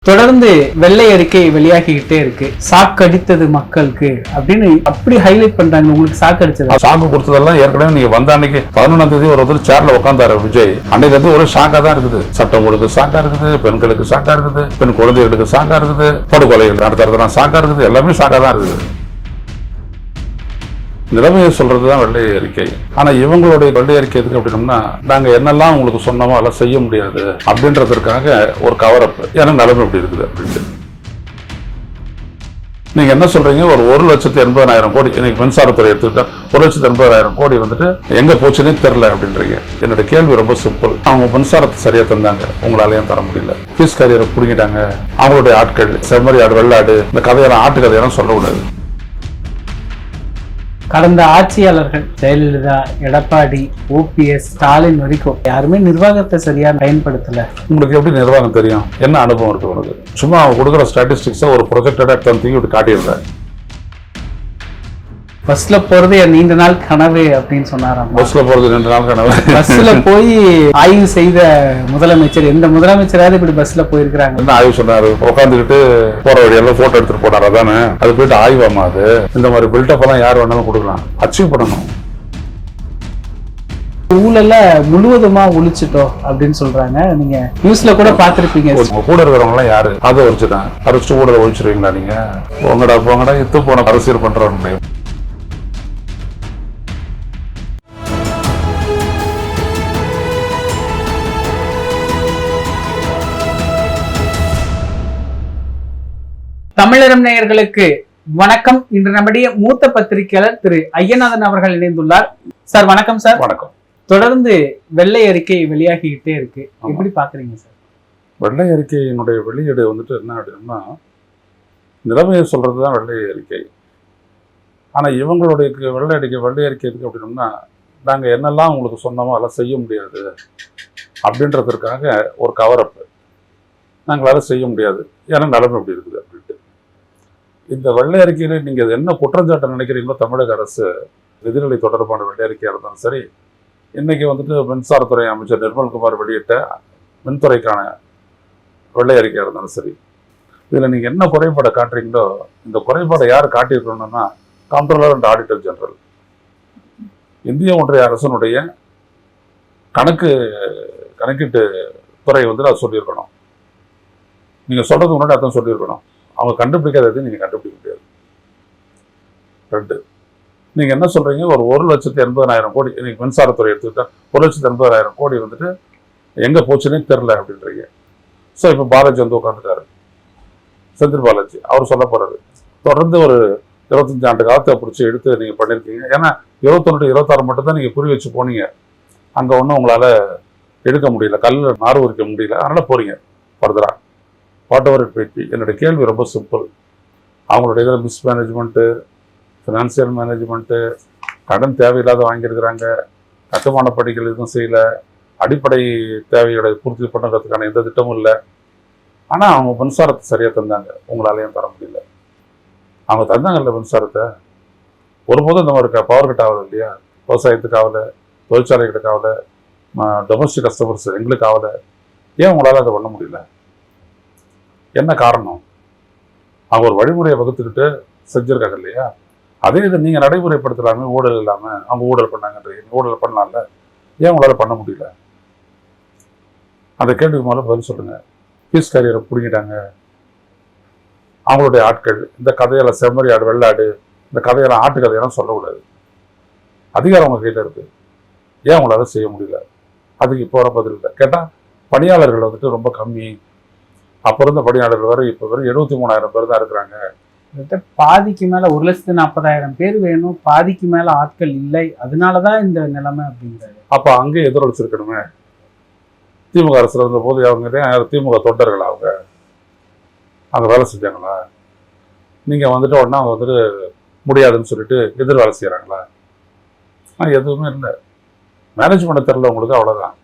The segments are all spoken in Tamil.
தொடர்ந்து வெள்ளை அறிக்கை வெளியாகிக்கிட்டே இருக்கு. சாக்கடித்தது மக்களுக்கு அப்படின்னு அப்படி ஹைலைட் பண்றாங்க. உங்களுக்கு சாக்கடிச்சது சாக்கு கொடுத்ததெல்லாம் ஏற்கனவே நீங்க வந்த அன்னைக்கு 11ஆம் தேதி ஒரு சேர்ல உட்காந்தாரு விஜய். அன்னைக்கு வந்து ஒரு ஷாக்கா தான் இருக்குது. சட்டம் ஒழுங்கு ஷாக்கா இருக்குது, பெண்களுக்கு ஷாக்கா இருக்குது, பெண் குழந்தைகளுக்கு ஷாக்கா இருக்குது, படுகொலைகள் நடத்துறதுலாம் ஷாக்கா இருக்குது, எல்லாமே ஷாக்கா தான் இருக்குது. நிலைமையை சொல்றதுதான் வெள்ளை அறிக்கை. ஆனா இவங்களுடைய வெள்ளை அறிக்கை எதுக்கு அப்படின்னோம்னா, நாங்க என்னெல்லாம் உங்களுக்கு சொன்னோமோ அதெல்லாம் செய்ய முடியாது அப்படின்றதுக்காக ஒரு கவரப். ஏன்னா நிலைமை எப்படி இருக்குது அப்படின்ட்டு நீங்க என்ன சொல்றீங்க? ஒரு 1,80,000 கோடி இன்னைக்கு மின்சாரத்துறை எடுத்துக்கிட்டா 1,80,000 கோடி வந்துட்டு எங்க போச்சுன்னே தெரியல அப்படின்றீங்க. என்னோட கேள்வி ரொம்ப சிம்பிள். அவங்க மின்சாரத்தை சரியா தந்தாங்க, உங்களாலையும் தர முடியல. பீஸ் கேரியரை புடிங்கிட்டாங்க. அவங்களுடைய ஆட்கள் செம்மறி ஆடு, வெள்ளாடு, இந்த கதையெல்லாம் ஆட்டு கதையெல்லாம் சொல்லக்கூடாது. கடந்த ஆட்சியாளர்கள் ஜெயலலிதா, எடப்பாடி, ஓபிஎஸ், ஸ்டாலின் வரைக்கும் யாருமே நிர்வாகத்தை சரியா பயன்படுத்தல. உங்களுக்கு எப்படி நிர்வாகம் தெரியும்? என்ன அனுபவம் இருக்கு உனக்கு? சும்மா அவங்க கொடுக்குற ஸ்டாட்டிஸ்டிக்ஸை ஒரு ப்ரொஜெக்டடா தூக்கி விட்டு காட்டியிருந்தேன். பஸ்ல போறது என் நீண்ட நாள் கனவு அப்படின்னு சொன்னாராம். பஸ்ல போறது நீண்ட நாள் கனவு. பஸ்ல போய் ஆய்வு செய்த முதலமைச்சர் எந்த முதலமைச்சராவது இப்படி பஸ்ல போயிருக்கிறாங்க? என்ன ஆய்வு சொன்னாரு? உட்காந்துக்கிட்டு போற வழியெல்லாம் போட்டோ எடுத்துட்டு போனார். அதானே அது போயிட்டு ஆய்வாமா? அது இந்த மாதிரி பில்டப் எல்லாம் யார் வேணாலும் கொடுக்கலாம். அச்சீவ் பண்ணணும். ஊழல முழுவதுமா ஒழிச்சிட்டோம் அப்படின்னு சொல்றாங்க. நீங்க நியூஸ்ல கூட பாத்திருப்பீங்க. கூட இருக்கிறவங்க எல்லாம் யாரு? அதை ஒழிச்சுதான் அரைச்சு ஊழல ஒழிச்சிருவீங்களா நீங்க? போங்கடா எத்து போன அரசியல் பண்றவங்க. தமிழரம் நேயர்களுக்கு வணக்கம். இன்று நம்முடைய மூத்த பத்திரிகையாளர் திரு ஐயநாதன் அவர்கள் இணைந்துள்ளார். சார் வணக்கம். சார் வணக்கம். தொடர்ந்து வெள்ளை அறிக்கை வெளியாகிக்கிட்டே இருக்கு, எப்படி பாக்குறீங்க சார்? வெள்ளை அறிக்கையினுடைய வெளியீடு வந்துட்டு என்ன அப்படின்னா, நிலைமையை சொல்றதுதான் வெள்ளை அறிக்கை. ஆனா இவங்களுடைய வெள்ளை அறிக்கை எதுக்கு அப்படின்னோம்னா, நாங்க என்னெல்லாம் உங்களுக்கு சொன்னோமோ அதெல்லாம் செய்ய முடியாது அப்படின்றதுக்காக ஒரு கவரப். நாங்களால செய்ய முடியாது, ஏன்னா நிலைமை எப்படி இருக்குது அப்படின்ட்டு. இந்த வெள்ளை அறிக்கையில நீங்க என்ன குற்றச்சாட்டை நினைக்கிறீங்களோ, தமிழக அரசு நிதிநிலை தொடர்பான வெள்ளை அறிக்கையா இருந்தாலும் சரி, இன்னைக்கு வந்துட்டு மின்சாரத்துறை அமைச்சர் நிர்மல்குமார் வெளியிட்ட மின்துறைக்கான வெள்ளை அறிக்கையா இருந்தாலும் சரி, இதுல நீங்க என்ன குறைபாடை காட்டுறீங்களோ, இந்த குறைபாடை யார் காட்டியிருக்கணும்னா கண்ட்ரோலர் அண்ட் ஆடிட்டர் ஜெனரல். இந்திய ஒன்றிய அரசனுடைய கணக்கீட்டு துறை வந்து அதை சொல்லியிருக்கணும். நீங்க சொல்றதுக்கு முன்னாடி அதான் சொல்லியிருக்கணும். அவங்க கண்டுபிடிக்காதது நீங்க கண்டுபிடிக்க முடியாது. 2, நீங்க என்ன சொல்றீங்க? ஒரு 1,80,000 கோடி இன்னைக்கு மின்சாரத்துறை எடுத்துக்கிட்டா 1,80,000 கோடி வந்துட்டு எங்க போச்சுன்னே தெரியல அப்படின்றீங்க. ஸோ இப்போ பாலாஜி வந்து உட்காந்துட்டாரு, செந்தில் பாலாஜி. அவர் சொல்ல போறாரு, தொடர்ந்து ஒரு 25 ஆண்டு காலத்தை பிடிச்சி எடுத்து நீங்க பண்ணிருக்கீங்க. ஏன்னா 21, 26 மட்டும் தான் நீங்க குறி வச்சு போனீங்க. அங்க ஒன்றும் உங்களால எடுக்க முடியல, கல்லில் நார் உரிக்க முடியல, அதனால போறீங்க ஃபர்தரா. Whatever it might be. என்னுடைய கேள்வி ரொம்ப சிம்பிள். அவங்களுடைய இதில் மிஸ்மேனேஜ்மெண்ட்டு, ஃபினான்சியல் மேனேஜ்மெண்ட்டு, கடன் தேவையில்லாத வாங்கியிருக்கிறாங்க, கட்டுமான பணிகள் எதுவும் செய்யலை, அடிப்படை தேவைகளை பூர்த்தி பண்ணுறதுக்கான எந்த திட்டமும் இல்லை. ஆனால் அவங்க மின்சாரத்தை சரியாக தந்தாங்க, உங்களாலேயும் தர முடியல. அவங்க தந்தாங்கல்ல மின்சாரத்தை, ஒருபோதும் இந்த மாதிரி பவர் கட் ஆகலை இல்லையா? விவசாயத்துக்கு ஆகலை, தொழிற்சாலைகளுக்கு ஆகலை, டொமஸ்டிக் கஸ்டமர்ஸ் எங்களுக்கு ஆகலை. ஏன் உங்களால் அதை பண்ண முடியல? என்ன காரணம்? அவங்க ஒரு வழிமுறையை வகுத்துக்கிட்டு செஞ்சிருக்காங்க இல்லையா? அதே இதை நீங்க நடைமுறைப்படுத்தலாமே, ஊழல் இல்லாம. அவங்க ஊழல் பண்ணாங்கன்றீங்க, ஊழல் பண்ணலாம்ல, ஏன் உங்களால பண்ண முடியல? அந்த கேள்விக்கு மேலே பதில் சொல்லுங்க. பீஸ் கேரியரை பிடிங்கிட்டாங்க, அவங்களுடைய ஆட்கள். இந்த கதையெல்லாம் செம்மறி ஆடு, வெள்ளாடு, இந்த கதையெல்லாம் ஆட்டு கதையெல்லாம் சொல்லக்கூடாது. அதிகாரம் அவங்க கையில இருக்கு, ஏன் உங்களால செய்ய முடியல? அதுக்கு இப்போ வர பதில் இல்லை. கேட்டா பணியாளர்கள் வந்துட்டு ரொம்ப கம்மி. அப்ப இருந்த பணியாளர்கள் வரை இப்ப வரை 73,000 பேர் தான் இருக்கிறாங்க. பாதிக்கு மேல 1,40,000 பேர் வேணும், பாதிக்கு மேல ஆட்கள் இல்லை, அதனாலதான் இந்த நிலைமை அப்படிங்கிறது. அப்ப அங்கே எதிரொலிச்சிருக்கணுமே. திமுக அரசுல இருந்த போது அவங்க திமுக தொண்டர்கள் அவங்க வேலை செஞ்சாங்களா? நீங்க வந்துட்டு உடனே அவங்க வந்துட்டு முடியாதுன்னு சொல்லிட்டு எதிர் வேலை செய்யறாங்களா? எதுவுமே இல்லை. மேனேஜ்மெண்ட் தெரியல உங்களுக்கு, அவ்வளவுதான்.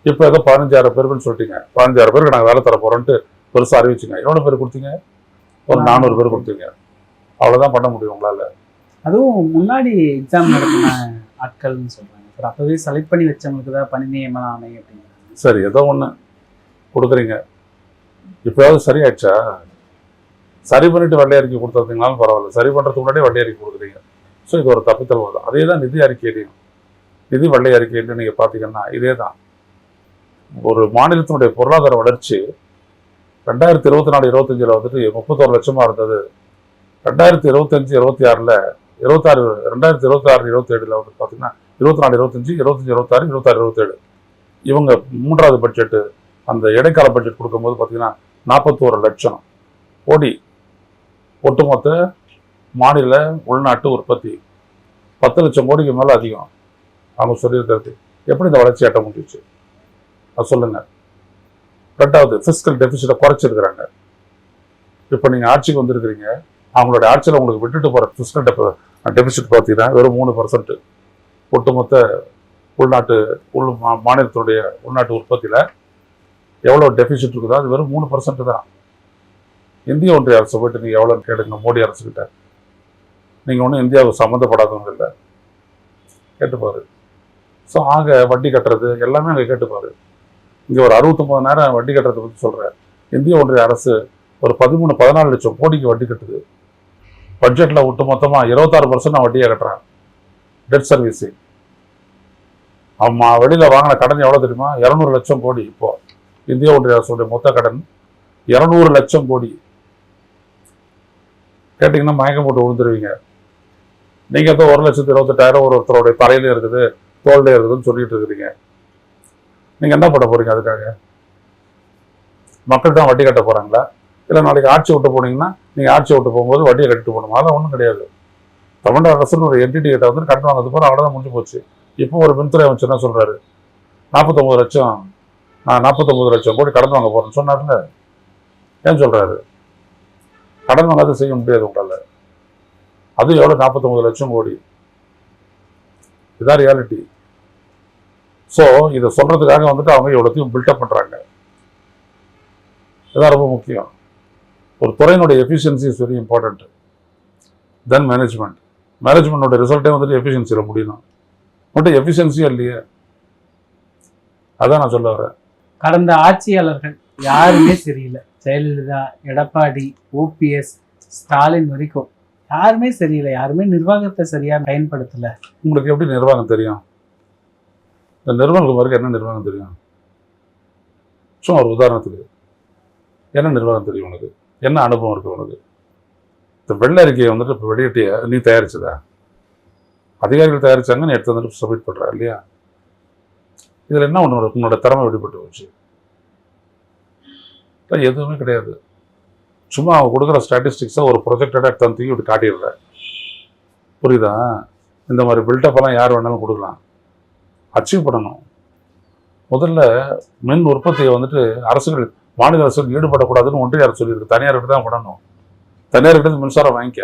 இப்போ ஏதோ 15,000 பேருக்குன்னு சொல்லிட்டீங்க. 15,000 பேருக்கு நாங்கள் வேலை தர போறோன்ட்டு பெருசாக அறிவிச்சிங்க. எவ்வளோ பேர் கொடுத்தீங்க? ஒரு 400 பேர் கொடுத்தீங்க. அவ்வளோதான் பண்ண முடியும் உங்களால். அதுவும் முன்னாடி எக்ஸாம் நடத்தின ஆட்கள்னு சொல்றாங்க சார். அப்பவே செலக்ட் பண்ணி வச்சவங்களுக்கு தான் பணி நியமன ஆணை அப்படிங்கிறாங்க. சரி, ஏதோ ஒன்று கொடுக்குறீங்க. இப்போயாவது சரியாயிடுச்சா? சரி பண்ணிட்டு வெள்ளை அறிக்கை கொடுத்துருந்தீங்கனாலும் பரவாயில்ல, சரி பண்ணுறதுக்கு முன்னாடியே வெள்ளை அறிக்கை கொடுக்குறீங்க. ஸோ இது ஒரு தப்பித்தல் தான். அதே தான் நிதி அறிக்கையிலையும், நிதி வெள்ளை அறிக்கையிலையும் நீங்கள் பார்த்தீங்கன்னா இதே தான். ஒரு மாநிலத்தினுடைய பொருளாதார வளர்ச்சி 2024-25 வந்துட்டு 31 லட்சமாக இருந்தது. 2025-26 2026-27 வந்து பார்த்தீங்கன்னா 24-25, 25-26, 26-27 இவங்க மூன்றாவது பட்ஜெட்டு அந்த இடைக்கால பட்ஜெட் கொடுக்கும்போது பார்த்தீங்கன்னா 41 லட்சம் கோடி ஒட்டுமொத்த மாநில உள்நாட்டு உற்பத்தி 10 லட்சம் கோடிக்கு மேலே அதிகம். அவங்க சொல்லியிருக்கிறது எப்படி இந்த வளர்ச்சி எட்ட முடிஞ்சிச்சு அது சொல்லுங்க. ரெண்டாவது ஃபிஸ்கல் டெபிசிட்டை குறைச்சிருக்கிறாங்க. இப்போ நீங்கள் ஆட்சிக்கு வந்திருக்கிறீங்க, அவங்களுடைய ஆட்சியில் உங்களுக்கு விட்டுட்டு போகிற ஃபிஸ்கல் டெபிசிட் பார்த்தீங்கன்னா வெறும் 3%. ஒட்டுமொத்த உள்நாட்டு மாநிலத்துடைய உள்நாட்டு உற்பத்தியில் எவ்வளோ டெபிசிட் இருக்குதோ அது வெறும் 3% தான். இந்திய ஒன்றிய அரசு போயிட்டு நீங்கள் எவ்வளோன்னு கேளுங்க மோடி அரசுக்கிட்ட. நீங்கள் ஒன்றும் இந்தியாவுக்கு சம்மந்தப்படாதவங்க இல்லை, கேட்டுப்பாரு. ஸோ ஆக வட்டி கட்டுறது எல்லாமே அங்கே கேட்டுப்பாரு. இங்கே ஒரு 69,000 வட்டி கட்டுறதை பற்றி சொல்கிறேன். இந்திய ஒன்றிய அரசு ஒரு 13-14 லட்சம் கோடிக்கு வட்டி கட்டுது. பட்ஜெட்டில் விட்டு மொத்தமாக 26% நான் வட்டியாக கட்டுறேன். Debt servicing. அவன் வெளியில் வாங்கின கடன் எவ்வளோ தெரியுமா? 200 லட்சம் கோடி. இப்போ இந்திய ஒன்றிய அரசுடைய மொத்த கடன் 200 லட்சம் கோடி. கேட்டிங்கன்னா மயக்கம் போட்டு விழுந்துருவீங்க. நீங்கள் தான் 1,28,000 ஒருத்தருடைய தலையிலே இருக்குது, தோல்லே இருக்குதுன்னு சொல்லிட்டு இருக்கிறீங்க. நீங்கள் என்ன பண்ண போறீங்க? அதுக்காக மக்கள் தான் வட்டி கட்ட போகிறாங்களா? இல்லை நாளைக்கு ஆட்சி விட்டு போனீங்கன்னா நீங்கள் ஆட்சி விட்டு போகும்போது வட்டியை கட்டிட்டு போகணுமா? அதெல்லாம் ஒன்றும் கிடையாது. தமிழ்நாடு அரசுன்னு ஒரு என்டிடி கிட்ட வந்து கடன் வாங்கிறது போகிற அவ்வளோதான் முடிஞ்சு போச்சு. இப்போ ஒரு மின்துறை அமைச்சர் என்ன சொல்கிறாரு? 49 லட்சம், நான் 49 லட்சம் கோடி கடன் வாங்க போகிறேன்னு சொன்னார்ல. ஏன் சொல்கிறாரு? கடன் வாங்காத செய்ய முடியாது உங்களால். அது எவ்வளோ? 49 லட்சம் கோடி. இதான் ரியாலிட்டி. ஸோ இதை சொல்கிறதுக்காக வந்துட்டு அவங்க எவ்வளோத்தையும் பில்டப் பண்ணுறாங்க. இதுதான் ரொம்ப முக்கியம். ஒரு துறையினுடைய எஃபிஷியன்சி இஸ் வெரி இம்பார்ட்டன்ட். தென் மேனேஜ்மெண்டோட ரிசல்ட்டே வந்துட்டு எஃபிஷியன்சியில் முடியணும். மட்டும் எஃபிஷியன்சியும் இல்லையே, அதான் நான் சொல்ல வரேன். கடந்த ஆட்சியாளர்கள் யாருமே சரியில்லை. ஜெயலலிதா, எடப்பாடி, ஓபிஎஸ், ஸ்டாலின் வரைக்கும் யாருமே சரியில்லை. யாருமே நிர்வாகத்தை சரியா பயன்படுத்தல. உங்களுக்கு எப்படி நிர்வாகம் தெரியும்? இந்த நிறுவனங்களுக்கு என்ன நிர்வாகம் தெரியும்? சும்மா ஒரு உதாரணத்துக்கு என்ன நிர்வாகம் தெரியும் உனக்கு? என்ன அனுபவம் இருக்கு உனக்கு? இந்த வெள்ளை அறிக்கையை வந்துட்டு இப்போ வெளியிட்டிய நீ தயாரிச்சதா? அதிகாரிகள் தயாரிச்சாங்க, நீ எடுத்து வந்துட்டு சப்மிட் பண்ற இல்லையா? இதில் என்ன உன்னோட திறமை வெளிப்பட்டு போச்சு? எதுவுமே கிடையாது. சும்மா அவங்க கொடுக்குற ஸ்டாட்டிஸ்டிக்ஸை ஒரு ப்ரொஜெக்டடாக எடுத்து தூக்கி இப்படி காட்டிடுற. புரியுதா? இந்த மாதிரி பில்டப் எல்லாம் யார் வேணாலும் கொடுக்கலாம். அச்சீவ் பண்ணணும். முதல்ல மின் உற்பத்தியை வந்துட்டு அரசுகள், மாநில அரசுகள் ஈடுபடக்கூடாதுன்னு ஒன்றிய அரசு சொல்லியிருக்கு. தனியார்கிட்ட தான் பண்ணணும். தனியார்கிட்ட மின்சாரம் வாங்கிக்க,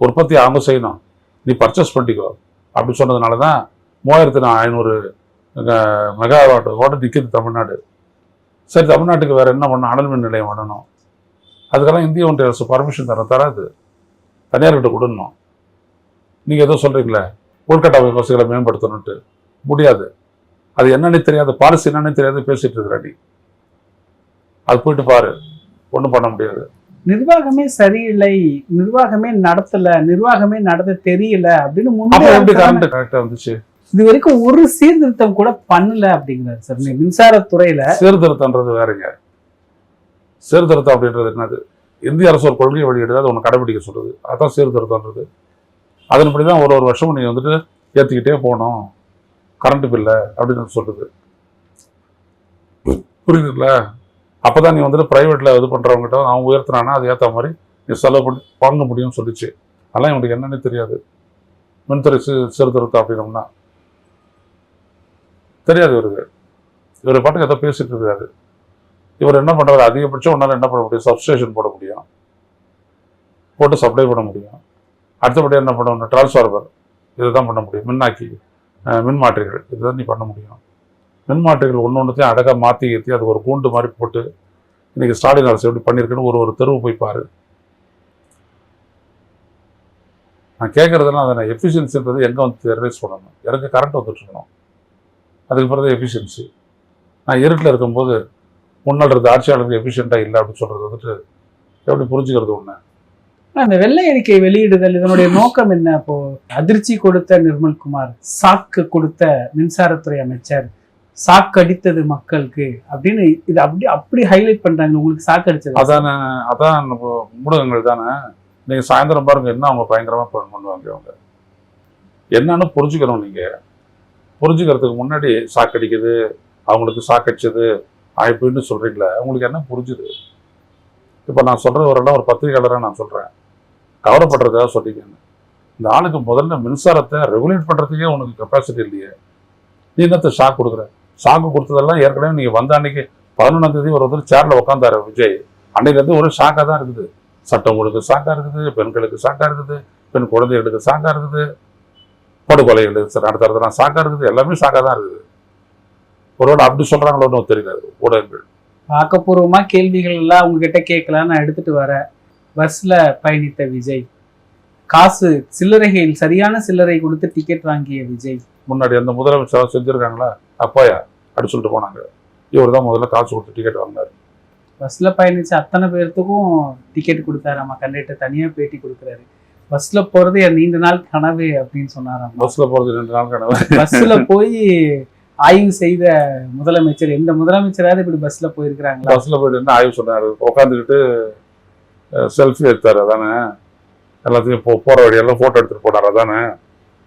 உற்பத்தி அவங்க செய்யணும், நீ பர்ச்சேஸ் பண்ணிக்கோ அப்படி சொன்னதுனால தான் 3500 மெகாவாட்டோட நிற்கிது தமிழ்நாடு. சரி, தமிழ்நாட்டுக்கு வேற என்ன பண்ணணும்? அனல் மின் நிலையம் பண்ணணும். அதுக்கெல்லாம் இந்திய ஒன்றிய அரசு பர்மிஷன் தராது, தனியார்கிட்ட கொடுக்கணும். நீங்கள் எதோ சொல்கிறீங்களே உள்கட்டமைப்பு வசதிகளை மேம்படுத்தணுன்ட்டு, முடியாது. அது என்னன்னு தெரியாது, பாலிசி என்னன்னு தெரியாது பேசிட்டு இருக்கிற நீ. அது போயிட்டு பாரு, ஒன்றும் பண்ண முடியாது. நிர்வாகமே சரியில்லை, நிர்வாகமே நடத்தல, நிர்வாகமே நடத்த தெரியல அப்படின்னு எப்படி கரெக்டா வந்துச்சு? இது வரைக்கும் ஒரு சீர்திருத்தம் கூட பண்ணல அப்படிங்கிறாரு சார். மின்சாரத்துறையில சீர்திருத்தம்ன்றது வேறுங்க. சீர்திருத்தம் அப்படின்றது என்னது? இந்திய அரசு ஒரு கொள்கையை வெளியிடுது, அது ஒன்று கடைபிடிக்க சொல்றது, அதான் சீர்திருத்தம்ன்றது. அதன்படிதான் ஒரு வருஷமும் நீங்க வந்துட்டு ஏற்றிக்கிட்டே போகணும் கரண்ட் பில்ல அப்படின்னு சொல்றது. புரியுதுங்களா? அப்பதான் நீ வந்துட்டு பிரைவேட்ல இது பண்றவங்ககிட்ட அவன் உயர்த்தினானா அது ஏற்ற மாதிரி நீ செலவு பண்ணி வாங்க முடியும்னு சொல்லிச்சு. அதெல்லாம் இவனுக்கு என்னன்னு தெரியாது. மின்துறை சீர்திருத்தம் அப்படின்னோம்னா தெரியாது இவருக்கு. இவர் பாட்டுக்கு எதை பேசிட்டு இருக்காரு. இவர் என்ன பண்றாரு? அதிகபட்சம் ஒன்னால என்ன பண்ண முடியும்? சப்ஸ்டேஷன் போட முடியும், போட்டு சப்ளை பண்ண முடியும். அடுத்தபடி என்ன பண்ணணும்? டிரான்ஸ்ஃபார்மர் இதுதான் பண்ண முடியும். மின்மாற்றிகள் இதுதான் நீ பண்ண முடியும். மின்மாற்றிகள் ஒன்னொன்னுத்தையும் அழகா மாற்றி ஏற்றி அது ஒரு கூண்டு மாதிரி போட்டு இன்னைக்கு ஸ்டாலின் அரசு எப்படி பண்ணியிருக்குன்னு ஒரு தெருவு போய் பாரு. நான் கேட்கறதுலாம் அதை எஃபிஷியன்சின்றது எங்கே வந்து ரியலைஸ் பண்ணணும்? எனக்கு கரண்ட் வந்துட்டு இருக்கணும், அதுக்கு பிறகு எஃபிஷியன்சி. நான் இருட்டில் இருக்கும்போது முன்னாள் இருந்த ஆட்சியாளருக்கு எஃபிஷியண்டா இல்லை அப்படின்னு சொல்றது வந்துட்டு எப்படி புரிஞ்சுக்கிறது ஒண்ணு? அந்த வெள்ளை அறிக்கை வெளியிடுதல் இதனுடைய நோக்கம் என்ன? அப்போ அதிர்ச்சி கொடுத்த நிர்மல்குமார், சாக்கு கொடுத்த மின்சாரத்துறை அமைச்சர், சாக்கு அடித்தது மக்களுக்கு அப்படின்னு இது அப்படி ஹைலைட் பண்றாங்க. உங்களுக்கு சாக்கு அடிச்சது அதான் நம்ம ஊடகங்கள் தானே. நீங்க சாயந்தரம் பாருங்க என்ன அவங்க பயங்கரமா பண்ணுவாங்க. அவங்க என்னன்னு புரிஞ்சுக்கணும். நீங்க புரிஞ்சுக்கிறதுக்கு முன்னாடி சாக்கடிக்குது, அவங்களுக்கு சாக்கடிச்சது ஆயிப்புன்னு சொல்றீங்களா? உங்களுக்கு என்ன புரிஞ்சுது? இப்போ நான் சொல்றவரெல்லாம் ஒரு பத்திரிகையாளராக நான் சொல்றேன், கவலைப்படுறதுக்காக சொல்லிங்க. இந்த ஆளுக்கு முதல்ல மின்சாரத்தை ரெகுலேட் பண்றதுக்கே உனக்கு கெப்பாசிட்டி இல்லையே, நீ என்னத்தை ஷாக் கொடுக்குற? ஷாக்கு கொடுத்ததெல்லாம் ஏற்கனவே நீங்க வந்த அன்னைக்கு 11ஆம் தேதி ஒரு சேர்ல உட்காந்தாரு விஜய். அன்னைக்கு ஒரு ஷாக்காக தான் இருக்குது. சட்டம் ஒழுங்கு ஷாக்கா இருக்குது, பெண்களுக்கு ஷாக்கா இருக்குது, பெண் குழந்தைகளுக்கு ஷாக்கா இருக்குது, படுகொலைகளுக்கு நடத்துறதுலாம் ஷாக்கா இருக்குது, எல்லாமே ஷாக்கா தான் இருக்குது. ஒருவேளை அப்படி சொல்றாங்களோன்னு தெரியல ஊடகங்கள். ஆக்கப்பூர்வமா கேள்விகள் எல்லாம் உங்ககிட்ட கேட்கலாம். நான் எடுத்துட்டு வரேன். பஸ்ல பயணித்த விஜய், காசு சில்லறைகள் சரியான சில்லறை கொடுத்து டிக்கெட் வாங்கிய விஜய், முன்னாடி அந்த முதலமைச்சர் செஞ்சிருக்காங்களா? அப்பாயா அப்படி சொல்லிட்டு போனாங்க. இவர் தான் முதல்ல காசு கொடுத்து டிக்கெட் வாங்கினாரு. பஸ்ல பயணிச்ச அத்தனை பேர்த்துக்கும் டிக்கெட் கொடுத்தாராமா. கண்டக்டர் தனியா பேட்டி கொடுக்குறாரு. பஸ்ல போறது என் நீண்ட நாள் கனவு அப்படின்னு சொன்னாராம். பஸ்ல போறது 2 நாள் கனவு. பஸ்ல போய் ஆய்வு செய்த முதலமைச்சர், எந்த முதலமைச்சராவது இப்படி பஸ்ல போயிருக்கிறாங்களா? பஸ்ல போயிட்டு என்ன ஆய்வு சொன்னாரு? உட்காந்துக்கிட்டு செல்ஃபி எடுத்தாரு அதானே? எல்லாத்தையும் போற வழியெல்லாம் போட்டோ எடுத்துட்டு போனாரு அதானே?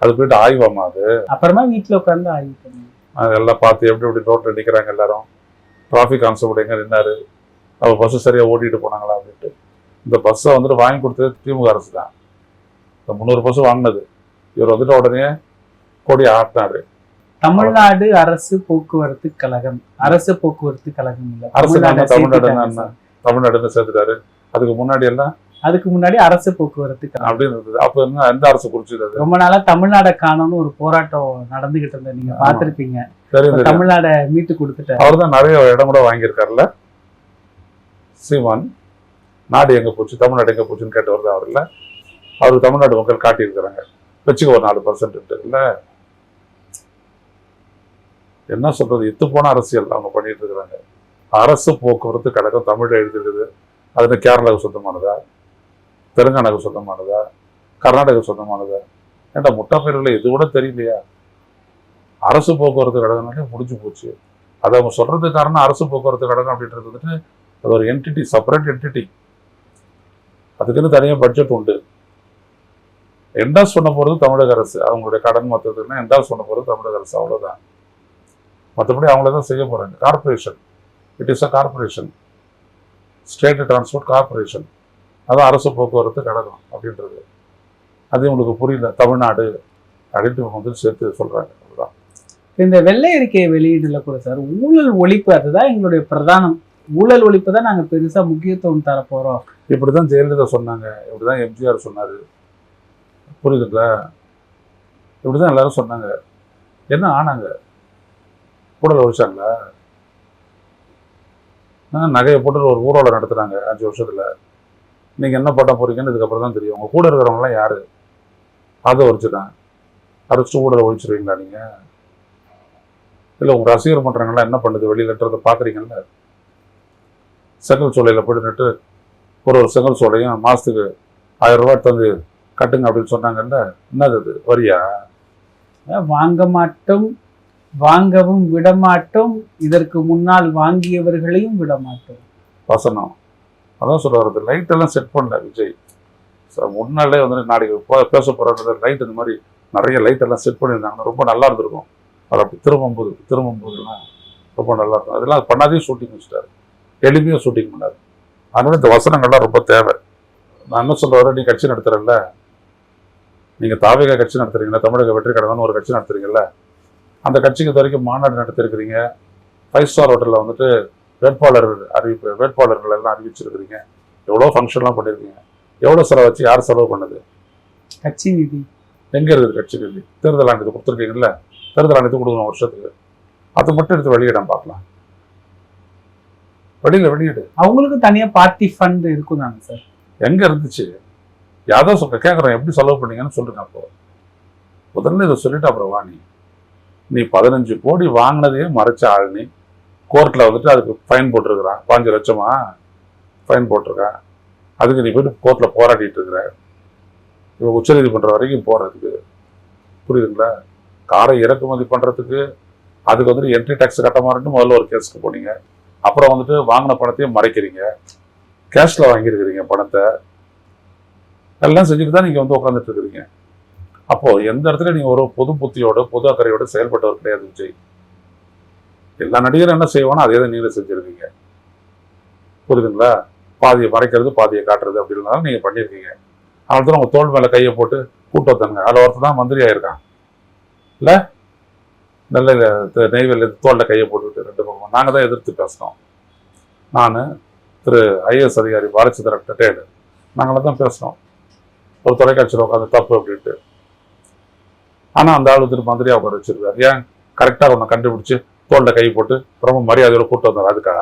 அது போயிட்டு ஆய்வாமா அது. அப்புறமா வீட்டுல உட்காந்து ஆய்வு பண்ணி அதெல்லாம் பார்த்து எப்படி எப்படி ரோட்ல நிக்கிறாங்க எல்லாரும், டிராஃபிக் கான்ஸ்டபிள் எங்க நின்னாரு, அவ பஸ் சரியா ஓட்டிட்டு போனாங்களா அப்படின்ட்டு. இந்த பஸ்ஸை வந்துட்டு வாங்கி கொடுத்தது திமுக அரசு தான். இந்த 300 பஸ் வாங்கினது இவர் வந்துட்டு உடனே கொடி ஆட்டினாரு. தமிழ்நாடு அரசு போக்குவரத்து கழகம், அரசு போக்குவரத்து கழகம் இல்ல, தமிழ்நாடுன்னு சேர்த்துட்டாரு. அதுக்கு முன்னாடி எல்லாம் அதுக்கு முன்னாடி அரசு போக்குவரத்து கழகம் அப்படின்னு இருந்தது. அப்ப என்ன எந்த அரசு குறிச்சது? ரொம்ப நாளா தமிழ்நாடை காணோம்னு ஒரு போராட்டம் நடந்துகிட்டு இருந்த நீங்க பாத்திருப்பீங்க. தமிழ்நாடை மீட்டு கொடுத்துட்டாரு. அவர் தான் நிறைய இடம் கூட வாங்கியிருக்காருல்ல சீமான். நாடு எங்க போச்சு, தமிழ்நாடு எங்க போச்சுன்னு கேட்டவர் தான் அவர் இல்ல. அவரு தமிழ்நாடு மக்கள் காட்டியிருக்கிறாங்க, வச்சுக்க ஒரு 4% இல்ல. என்ன சொல்றது, எத்து போன அரசியல் அவங்க பண்ணிட்டு இருக்கிறாங்க. அரசு போக்குவரத்து கழகம் தமிழ்ல எழுதிருக்குது. அதுல கேரளாவுக்கு சொந்தமானதா, தெலுங்கானாவுக்கு சொந்தமானதா, கர்நாடகா சொந்தமானதா? ஏன்டா முட்டா பயிர்களை இது கூட தெரியலையா? அரசு போக்குவரத்து கழகம்னாலே முடிஞ்சு போச்சு. அதை அவங்க சொல்றதுக்கு காரணம் அரசு போக்குவரத்து கழகம் அப்படின்றது வந்துட்டு அது ஒரு என்டிட்டி, செப்பரேட் என்டிட்டி. அதுக்குன்னு தனியாக பட்ஜெட் உண்டு. என்டாஸ் பண்ண போறது தமிழக அரசு, அவங்களுடைய கடன் மொத்தத்துக்குன்னா என்டாஸ் பண்ண போறது தமிழக அரசு, அவ்வளவுதான். மற்றபடி அவங்கள தான் செய்ய போறாங்க. Corporation, it is a corporation, state transport corporation. அதான் அரசு போக்குவரத்து கழகம் அப்படின்றது. அது உங்களுக்கு புரியல, தமிழ்நாடு அப்படின்ட்டு வந்து சேர்த்து சொல்றாங்க. அதுதான் இந்த வெள்ளை அறிக்கையை வெளியீடுல கூட சார் ஊழல் ஒழிப்பு, அதுதான் எங்களுடைய பிரதானம். ஊழல் ஒழிப்பு தான் நாங்க பெருசா முக்கியத்துவம் தர போறோம். இப்படிதான் ஜெயலலிதா சொன்னாங்க, இப்படிதான் எம்ஜிஆர் சொன்னாரு, புரியுதுங்களா? இப்படிதான் எல்லாரும் சொன்னாங்க. என்ன ஆனாங்க? ஊழல் ஒழிச்சாங்களா? நகையை போட்டு ஒரு ஊர்வலம் நடத்துறாங்க 5 வருஷத்துல. நீங்க என்ன பண்ண போறீங்கன்னு இதுக்கப்புறம் தான் தெரியும். உங்க கூட இருக்கிறவங்க எல்லாம் யாரு? அதை ஒழிச்சுதான் அரைச்சு ஊழலை ஒழிச்சிருவீங்களா நீங்க? இல்ல உங்க ரசிகர் பண்றாங்களா என்ன பண்ணுது வெளியிலன்றதை பாக்குறீங்கல்ல? செங்கல் சோலையில போயிட்டு நிட்டு ஒரு செங்கல் சோலையும் மாசத்துக்கு 1000 ரூபாய் தந்து கட்டுங்க அப்படின்னு சொன்னாங்கல்ல, என்னது அது? வரியா? வாங்க மாட்டோம், வாங்கவும் விடமாட்டோம், இதற்கு முன்னால் வாங்கியவர்களையும் விடமாட்டோம். வசனம் அதான் சொல்றாரு. லைட் எல்லாம் செட் பண்ணல விஜய். முன்னாலே வந்து நாளைக்கு பேச போற லைட் இந்த மாதிரி நிறைய லைட் எல்லாம் செட் பண்ணியிருந்தாங்கன்னா ரொம்ப நல்லா இருந்திருக்கும். அது அப்படி திரும்பும்போதுலாம் ரொம்ப நல்லா இருக்கும். அதெல்லாம் பண்ணாதே ஷூட்டிங் வச்சுட்டாரு, எளிமையாக ஷூட்டிங் பண்ணாரு. அதனால இந்த வசனங்கள்லாம் ரொம்ப தேவை. நான் என்ன சொல்ற, நீ கட்சி நடத்துறல்ல, நீங்க தாவேகா கட்சி நடத்துறீங்களா, தமிழக வெற்றி கழகம்னு ஒரு கட்சி நடத்துறீங்கல்ல, அந்த கட்சிக்கு இது வரைக்கும் மாநாடு நடத்திருக்கிறீங்க. 5 ஸ்டார் ஹோட்டலில் வந்துட்டு வேட்பாளர்கள் எல்லாம் அறிவிச்சிருக்கிறீங்க. எவ்வளோ ஃபங்க்ஷன்லாம் பண்ணியிருக்கீங்க. எவ்வளோ செலவு வச்சு யார் செலவு பண்ணது? கட்சி நிதி எங்கே இருக்குது? கட்சி நிதி தேர்தல் ஆணையத்துக்கு கொடுத்துருக்கீங்கல்ல, தேர்தல் ஆணையத்துக்கு கொடுக்கணும் வருஷத்துக்கு. அதை மட்டும் எடுத்து வெளியிடம் பார்க்கலாம். வெளியிடு. அவங்களுக்கு தனியா பார்ட்டி ஃபண்ட் இருக்கும் தாங்க சார். எங்க இருந்துச்சு? யாதோ கேட்குறேன், எப்படி செலவு பண்ணீங்கன்னு சொல்லுங்க. அப்போ முதல்ல இதை சொல்லிட்டு அப்புறம் வாணி, நீ 15 கோடி வாங்கினதையே மறைச்ச ஆள் நீ. கோர்ட்டில் வந்துட்டு அதுக்கு ஃபைன் போட்டிருக்கிறான், 5 லட்சமா ஃபைன் போட்டிருக்கான். அதுக்கு நீ போயிட்டு கோர்ட்டில் போராடிட்டு இருக்கிற. இப்போ உச்சநீதிமன்றம் வரைக்கும் போகிறதுக்கு, புரியுதுங்களா? காரை இறக்குமதி பண்ணுறதுக்கு அதுக்கு வந்துட்டு என்ட்ரி டேக்ஸ் கட்ட மாட்டேன்னு முதல்ல ஒரு கேஸுக்கு போனீங்க. அப்புறம் வந்துட்டு வாங்கின பணத்தையும் மறைக்கிறீங்க, கேஷில் வாங்கியிருக்கிறீங்க பணத்தை, எல்லாம் செஞ்சுட்டு தான் நீங்கள் வந்து உட்காந்துட்டு இருக்கிறீங்க. அப்போது எந்த இடத்துல நீங்கள் ஒரு பொது புத்தியோட பொது அக்கறையோட செயல்பட்டவர் கிடையாது விஜய். எல்லா நடிகரும் என்ன செய்வானோ அதே தான் நீங்களே செஞ்சுருக்கீங்க, புரியுதுங்களா? பாதியை மறைக்கிறது பாதியை காட்டுறது அப்படின்னாலும் நீங்கள் பண்ணியிருக்கீங்க. அதனால தான் உங்கள் தோல் மேலே கையை போட்டு கூட்டு வந்தாங்க. அதில் ஒருத்தர் தான் மந்திரி ஆயிருக்கான் இல்லை? நல்ல நெய்வேலி தோளில் கையை போட்டுக்கிட்டு 2 பக்கமும் நாங்கள் தான் எதிர்த்து பேசினோம். நான் திரு IAS அதிகாரி பாலச்சந்திரன் டேடு நாங்களாம் தான் பேசினோம், ஒரு தொலைக்காட்சியில் உட்காந்து தப்பு அப்படின்ட்டு. ஆனால் அந்த ஆள் வந்துட்டு மந்திரியாக உட்கார வச்சிருக்காரு. ஏன்? கரெக்டாக ஒன்று கண்டுபிடிச்சி தோளில் கை போட்டு ரொம்ப மரியாதையோட கூட்டு வந்தார். அதுக்காக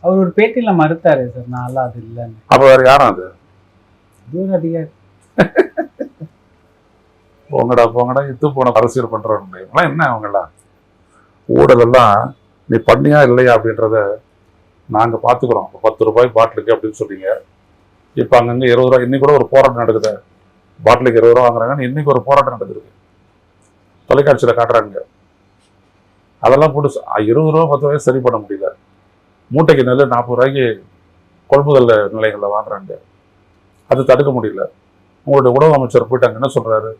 அவர் ஒரு பேட்டியில் மறுத்தாரு சார், நான் அது இல்லைன்னு. அப்போ வேறு யாரும் அது அதிகாரி போங்கடா இத்து போன அரசியல் பண்றவங்க என்ன அவங்கெல்லாம் ஊழலெல்லாம் நீ பண்ணியா இல்லையா அப்படின்றத நாங்கள் பார்த்துக்குறோம். 10 ரூபாய் பாட்டிலுக்கு அப்படின்னு சொல்றீங்க. இப்போ அங்கங்கே 20 ரூபா. இன்னைக்கு கூட ஒரு போராட்டம் நடக்குது, பாட்டிலுக்கு 20 ரூபா வாங்குறாங்கன்னு இன்னைக்கு ஒரு போராட்டம் நடக்குது, தொலைக்காட்சியில் காட்டுறாங்க. அதெல்லாம் போட்டு 20 ரூபா 10 ரூபாய் சரி பண்ண முடியல. மூட்டைக்கு நெல் 40 ரூபாய்க்கு கொள்முதல் நிலையங்களில் வாங்குறாங்க, அது தடுக்க முடியல. உங்களுடைய உணவு அமைச்சர் போயிட்டாங்க, என்ன சொல்றாரு?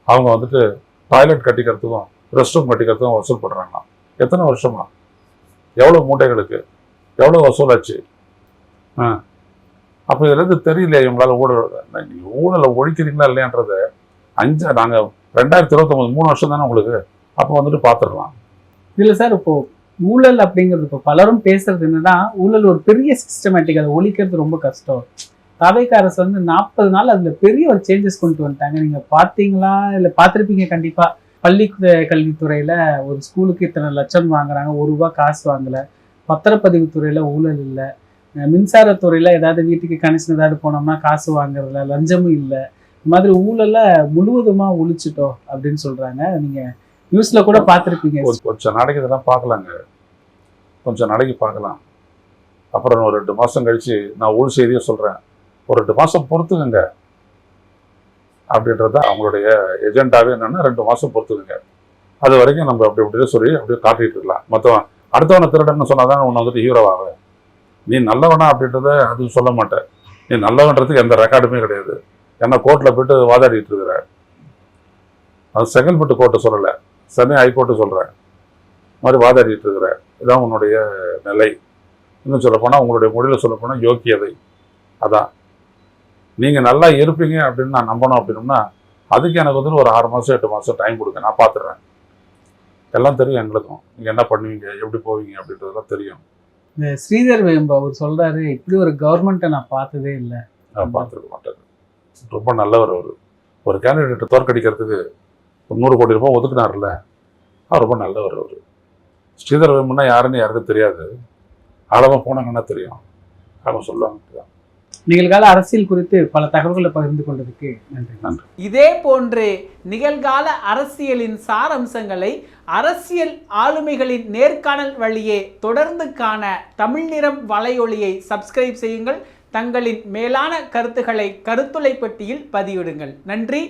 அவங்க வந்துட்டு டாய்லெட் கட்டிக்கிறதுக்கும் ரெஸ்ட் ரூம் கட்டிக்கிறதுக்கும் வசூல் பண்ணுறாங்களாம். எத்தனை வருஷமா? எவ்வளோ மூட்டைகளுக்கு எவ்வளோ வசூலாச்சு? அப்போ இதுலேருந்து தெரியலையா இவங்களால ஊழலை ஒழிக்கிறீங்களா இல்லையான்றத நாங்கள் 2029 3 வருஷம் தானே உங்களுக்கு, அப்போ வந்துட்டு பார்த்துடலாம். இல்லை சார், இப்போ ஊழல் அப்படிங்கிறது இப்போ பலரும் பேசுறது என்னன்னா, ஊழல் ஒரு பெரிய சிஸ்டமேட்டிக், அதை ஒழிக்கிறது ரொம்ப கஷ்டம். தவைக்கு அரசு வந்து 40 நாள் அதுல பெரிய ஒரு சேஞ்சஸ் கொண்டு வந்துட்டாங்க. நீங்க பாத்தீங்களா? இல்லை பார்த்துருப்பீங்க கண்டிப்பா. பள்ளி கல்வித்துறையில ஒரு ஸ்கூலுக்கு இத்தனை லட்சம் வாங்குறாங்க, 1 ரூபா காசு வாங்கல. பத்திரப்பதிவுத்துறையில ஊழல் இல்லை. மின்சாரத்துறையில ஏதாவது வீட்டுக்கு கனெக்ஷன் ஏதாவது போனோம்னா காசு வாங்குறதுல லஞ்சமும் இல்லை. இந்த மாதிரி ஊழலை முழுவதுமா ஒழிச்சிட்டோம் அப்படின்னு சொல்றாங்க. நீங்க நியூஸ்ல கூட பார்த்துருப்பீங்க. கொஞ்சம் நாளைக்கு இதெல்லாம் பார்க்கலாங்க, கொஞ்சம் நாளைக்கு பார்க்கலாம். அப்புறம் ஒரு 2 மாசம் கழிச்சு நான் ஊழல் செய்தியை சொல்றேன், ஒரு 2 மாசம் பொறுத்துக்குங்க அப்படின்றத அவங்களுடைய எஜெண்டாவே என்னன்னா 2 மாசம் பொறுத்துக்குங்க. அது வரைக்கும் நம்ம அப்படி இப்படியே சொல்லி அப்படியே காட்டிட்டு இருக்கலாம். மற்றவன் அடுத்தவனை திருடன்னு சொன்னாதான் உன்னை வந்துட்டு ஹீரோவாக, நீ நல்லவனா அப்படின்றத அது சொல்ல மாட்டேன். நீ நல்லவன்றதுக்கு எந்த ரெக்கார்டுமே கிடையாது. ஏன்னா கோர்ட்டில் போயிட்டு வாதாடிட்டு இருக்கிற, அது செங்கல்பட்டு கோர்ட்டை சொல்லலை, சென்னை ஹைகோர்ட்டு சொல்கிறேன், மாதிரி வாதாடிட்டு இருக்கிற. இதான் உன்னுடைய நிலை. இன்னும் சொல்லப்போனால் உங்களுடைய மொழியில் சொல்லப்போனால் யோக்கியதை. அதான் நீங்கள் நல்லா இருப்பீங்க அப்படின்னு நான் நம்பணும் அப்படின்னோம்னா அதுக்கு எனக்கு வந்து ஒரு 6 மாதம் 8 மாதம் டைம் கொடுங்க, நான் பார்த்துடுறேன். எல்லாம் தெரியும் எங்களுக்கும், நீங்கள் என்ன பண்ணுவீங்க எப்படி போவீங்க அப்படின்றதெல்லாம் தெரியும். இந்த ஸ்ரீதர் வேம்பு அவர் சொல்றாரு, இப்படி ஒரு கவர்மெண்ட்டை நான் பார்த்ததே இல்லை. நான் பார்த்துருக்க மாட்டேன். ரொம்ப நல்லவர் அவர். ஒரு கேண்டிடேட்டை தோற்கடிக்கிறதுக்கு 100 கோடி ரூபாய் ஒதுக்குனார்ல, அவர் ரொம்ப நல்லவர் அவர். ஸ்ரீதர் வேம்புன்னா யாருன்னு யாருக்கும் தெரியாது, ஆழமாக போனாங்கன்னா தெரியும், அவங்க சொல்லுவாங்க. நிகழ்கால அரசியல் குறித்து பல தகவல்களை பகிர்ந்து கொண்டதுக்கு நன்றி. இதே போன்று நிகழ்கால அரசியலின் சாரம்சங்களை அரசியல் ஆளுமைகளின் நேர்காணல் வழியே தொடர்ந்து காண தமிழ் நிறம் வலையொலியை சப்ஸ்கிரைப் செய்யுங்கள். தங்களின் மேலான கருத்துக்களை கருத்துளை பெட்டியில் பதிவிடுங்கள். நன்றி,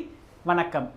வணக்கம்.